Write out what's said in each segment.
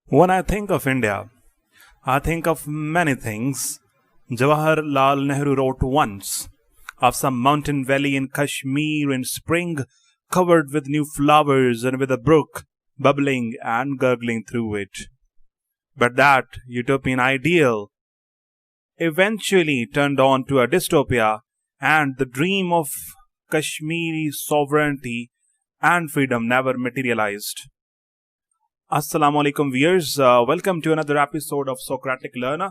When I think of India, I think of many things. Jawaharlal Nehru wrote once of some mountain valley in Kashmir in spring, covered with new flowers and with a brook bubbling and gurgling through it. But that utopian ideal eventually turned on to a dystopia, and the dream of Kashmiri sovereignty and freedom never materialized. Assalamu alaikum viewers, welcome to another episode of Socratic Learner.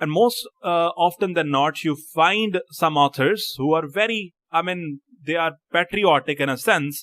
And most often than not, you find some authors who are very, they are patriotic in a sense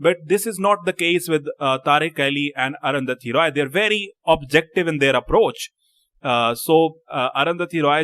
but this is not the case with Tariq Ali and Arundhati Roy. They're very objective in their approach. So Arundhati Roy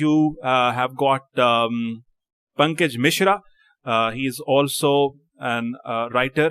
you have got Pankaj Mishra. He is also an writer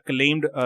acclaimed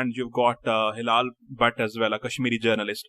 and you've got Hilal Bhatt as well, a Kashmiri journalist.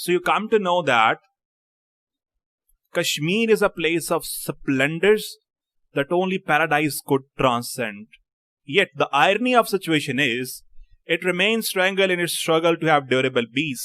so you come to know that Kashmir is a place of splendors that only paradise could transcend. Yet the irony of situation is, it remains strangled in its struggle to have durable peace.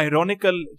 ironical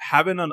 heaven on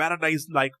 paradise like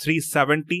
370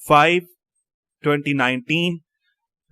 5, 2019,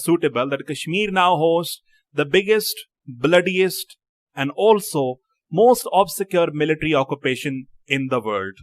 suitable that Kashmir now hosts the biggest, bloodiest and also most obscure military occupation in the world.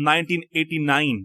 1989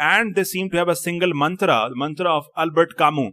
and they seem to have a single mantra of Albert Camus.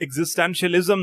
existentialism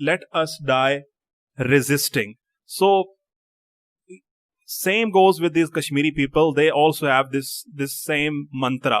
let us die resisting. So same goes with these Kashmiri people, they also have this same mantra.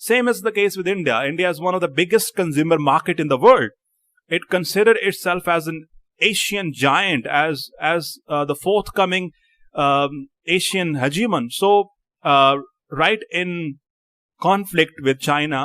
Same is the case with India. India is one of the biggest consumer market in the world. It considered itself as an Asian giant, as the forthcoming Asian hegemon. So, right in conflict with China,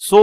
So,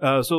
so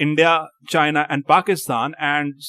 India, China and Pakistan, and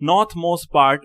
northmost part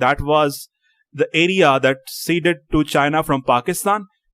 that was the area that ceded to China from Pakistan.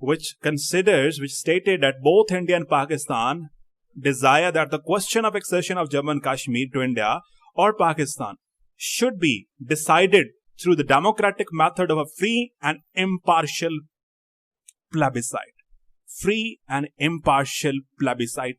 which stated that both India and Pakistan desire that the question of accession of Jammu and Kashmir to India or Pakistan should be decided through the democratic method of a free and impartial plebiscite. Free and impartial plebiscite.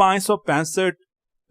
565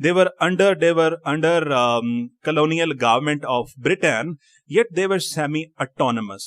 they were under colonial government of Britain, yet they were semi autonomous.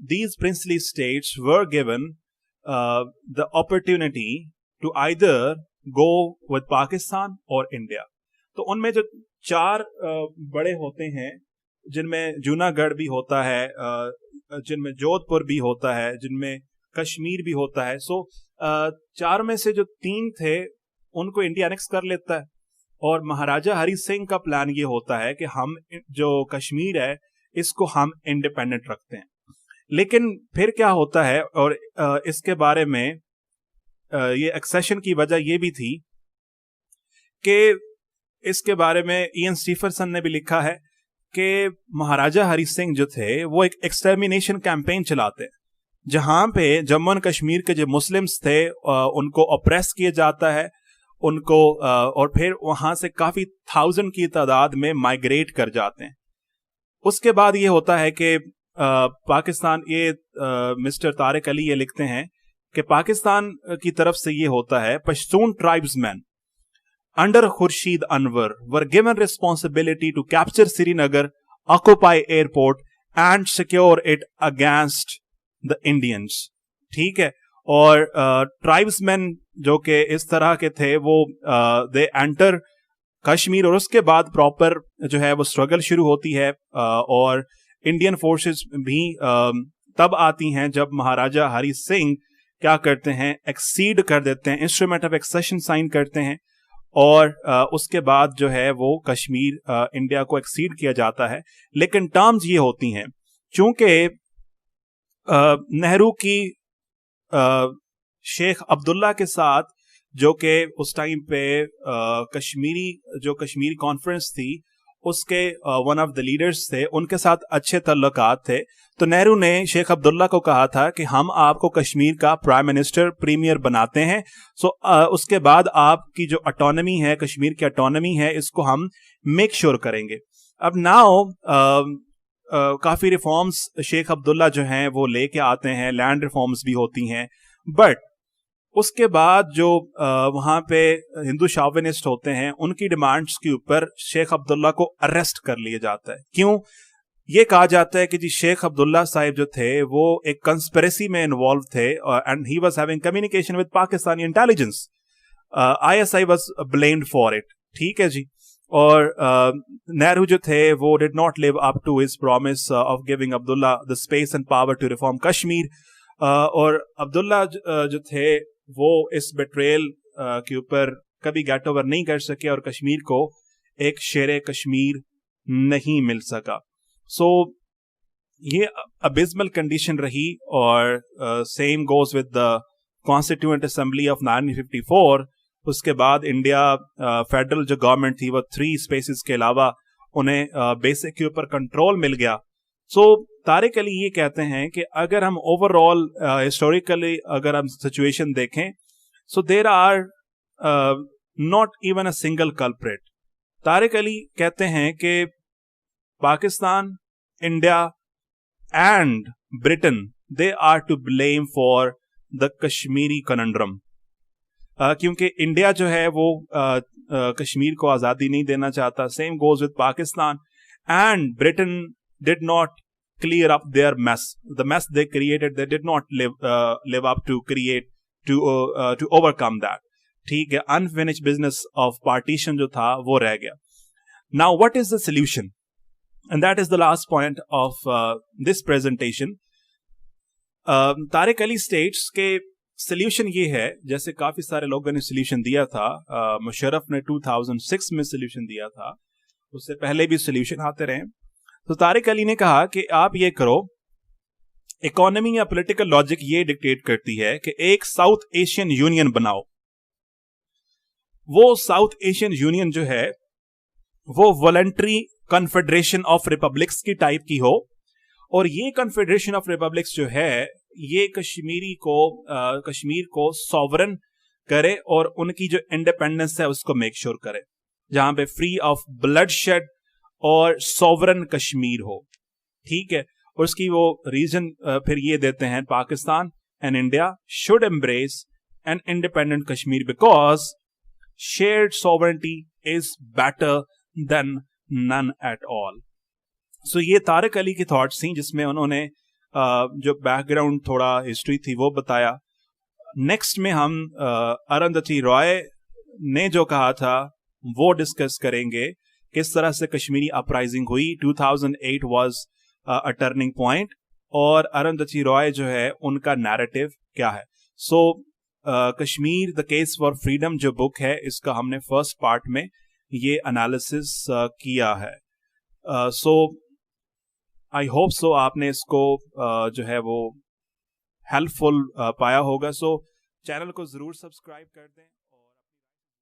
these princely states were given the opportunity to either go with Pakistan or India. تو ان میں جو 4 بڑے ہوتے ہیں جن میں جوناگڑھ بھی ہوتا ہے, جن میں جودھ پور بھی ہوتا ہے, جن میں کشمیر بھی ہوتا ہے. سو 4 میں سے جو 3 تھے ان کو انڈیا انیکس کر لیتا ہے, اور مہاراجہ ہری سنگھ کا پلان یہ ہوتا ہے کہ ہم جو کشمیر ہے اس کو ہم انڈیپینڈنٹ رکھتے ہیں. لیکن پھر کیا ہوتا ہے, اور اس کے بارے میں یہ ایکسیشن کی وجہ یہ بھی تھی کہ اس کے بارے میں این اسٹیفرسن نے بھی لکھا ہے کہ مہاراجہ ہری سنگھ جو تھے وہ ایک ایکسٹرمینیشن کیمپین چلاتے ہیں جہاں پہ جموں اینڈ کشمیر کے جو مسلمس تھے ان کو اپریس کیا جاتا ہے, ان کو, اور پھر وہاں سے کافی 1000 کی تعداد میں مائگریٹ کر جاتے ہیں. اس کے بعد یہ ہوتا ہے کہ پاکستان, یہ مسٹر طارق علی یہ لکھتے ہیں کہ پاکستان کی طرف سے یہ ہوتا ہے Pashtun tribes main under Khurshid Anwar were given responsibility to capture Srinagar, occupy airport and secure it against the Indians. ٹھیک ہے, اور ٹرائبس مین جو کہ اس طرح کے تھے وہ they enter کشمیر, اور اس کے بعد پراپر جو ہے وہ اسٹرگل شروع ہوتی ہے, اور انڈین فورسز بھی تب آتی ہیں جب مہاراجہ ہری سنگھ کیا کرتے ہیں, ایکسیڈ کر دیتے ہیں, انسٹرومنٹ آف ایکسیشن سائن کرتے ہیں, اور اس کے بعد جو ہے وہ کشمیر انڈیا کو ایکسیڈ کیا جاتا ہے. لیکن ٹرمز یہ ہوتی ہیں, چونکہ نہرو کی شیخ عبداللہ کے ساتھ جو کہ اس ٹائم پہ کشمیری کانفرنس تھی اس کے ون آف دا لیڈرز تھے, ان کے ساتھ اچھے تعلقات تھے, تو نہرو نے شیخ عبداللہ کو کہا تھا کہ ہم آپ کو کشمیر کا پرائم منسٹر پریمیئر بناتے ہیں, سو اس کے بعد آپ کی جو اٹانومی ہے, کشمیر کی اٹانومی ہے, اس کو ہم میک شور کریں گے. اب ناؤ کافی ریفارمز شیخ عبداللہ جو ہیں وہ لے کے آتے ہیں, لینڈ ریفارمز بھی ہوتی ہیں, بٹ اس کے بعد جو وہاں پہ ہندو شاونسٹ ہوتے ہیں ان کی ڈیمانڈز کے اوپر شیخ عبداللہ کو اریسٹ کر لیا جاتا ہے. کیوں؟ یہ کہا جاتا ہے کہ جی شیخ عبداللہ صاحب جو تھے وہ ایک کنسپریسی میں انوالو تھے, and he was having communication with Pakistani intelligence. ISI was blamed for it. ٹھیک ہے جی. اور نہرو جو تھے وہ did not live up to his promise of giving Abdullah the space and power to reform Kashmir. اور عبداللہ جو تھے وہ اس بیٹریل کے اوپر کبھی گیٹ اوور نہیں کر سکے, اور کشمیر کو ایک شیر کشمیر نہیں مل سکا. سو یہ ابیزمل کنڈیشن رہی, اور same goes with the constituent assembly of 1954. اس کے بعد انڈیا فیڈرل جو گورنمنٹ تھی وہ 3 اسپیسز کے علاوہ انہیں بیسک کے اوپر کنٹرول مل گیا. سو طارق علی یہ کہتے ہیں کہ اگر ہم اوور آل ہسٹوریکلی اگر ہم سچویشن دیکھیں, so there are not even a single culprit. Tariq Ali کہتے ہیں کہ Pakistan, India and Britain they are to blame for the Kashmiri conundrum, کیونکہ انڈیا جو ہے وہ کشمیر کو آزادی نہیں دینا چاہتا. Same goes with Pakistan, and Britain did not clear up their mess. The mess they created, they did not live up to create to overcome that. ٹھیک ہے, unfinished business of partition جو تھا وہ رہ گیا. Now what is the solution? And that is the last point of this presentation. Tariq Ali states کہ solution یہ ہے, جیسے کافی سارے لوگوں نے solution دیا تھا, مشرف نے 2006 میں solution دیا تھا, اس سے پہلے بھی solution آتے رہے. تو طارق علی نے کہا کہ آپ یہ کرو, اکانومی یا پولیٹیکل لاجک یہ ڈکٹیٹ کرتی ہے کہ ایک ساؤتھ ایشین یونین بناؤ. وہ ساؤتھ ایشین یونین جو ہے وہ والنٹری کنفیڈریشن آف ریپبلکس کی ٹائپ کی ہو, اور یہ کنفیڈریشن آف ریپبلکس جو ہے یہ کشمیر کو سوورن کرے, اور ان کی جو انڈیپینڈنس ہے اس کو میک شور کرے, جہاں پہ فری آف بلڈ شیڈ اور سوورن کشمیر ہو. ٹھیک ہے, اور اس کی وہ ریزن پھر یہ دیتے ہیں, Pakistan and India should embrace an independent Kashmir because shared sovereignty is better than none at all. So یہ طارق علی کی تھاٹس تھیں جس میں انہوں نے جو بیک گراؤنڈ تھوڑا ہسٹری تھی وہ بتایا. نیکسٹ میں ہم ارندھتی رائے نے جو کہا تھا وہ ڈسکس کریں گے, کس طرح سے کشمیری اپرائزنگ ہوئی. 2008 واز اے ٹرننگ پوائنٹ, اور ارندھتی رائے جو ہے ان کا نیریٹو کیا ہے. So Kashmir the case for freedom جو بک ہے, اس کا ہم نے فرسٹ پارٹ میں یہ انالیسس کیا ہے. سو آئی ہوپ سو آپ نے اس کو جو ہے وہ ہیلپ فل پایا ہوگا. سو چینل کو ضرور سبسکرائب کر دیں.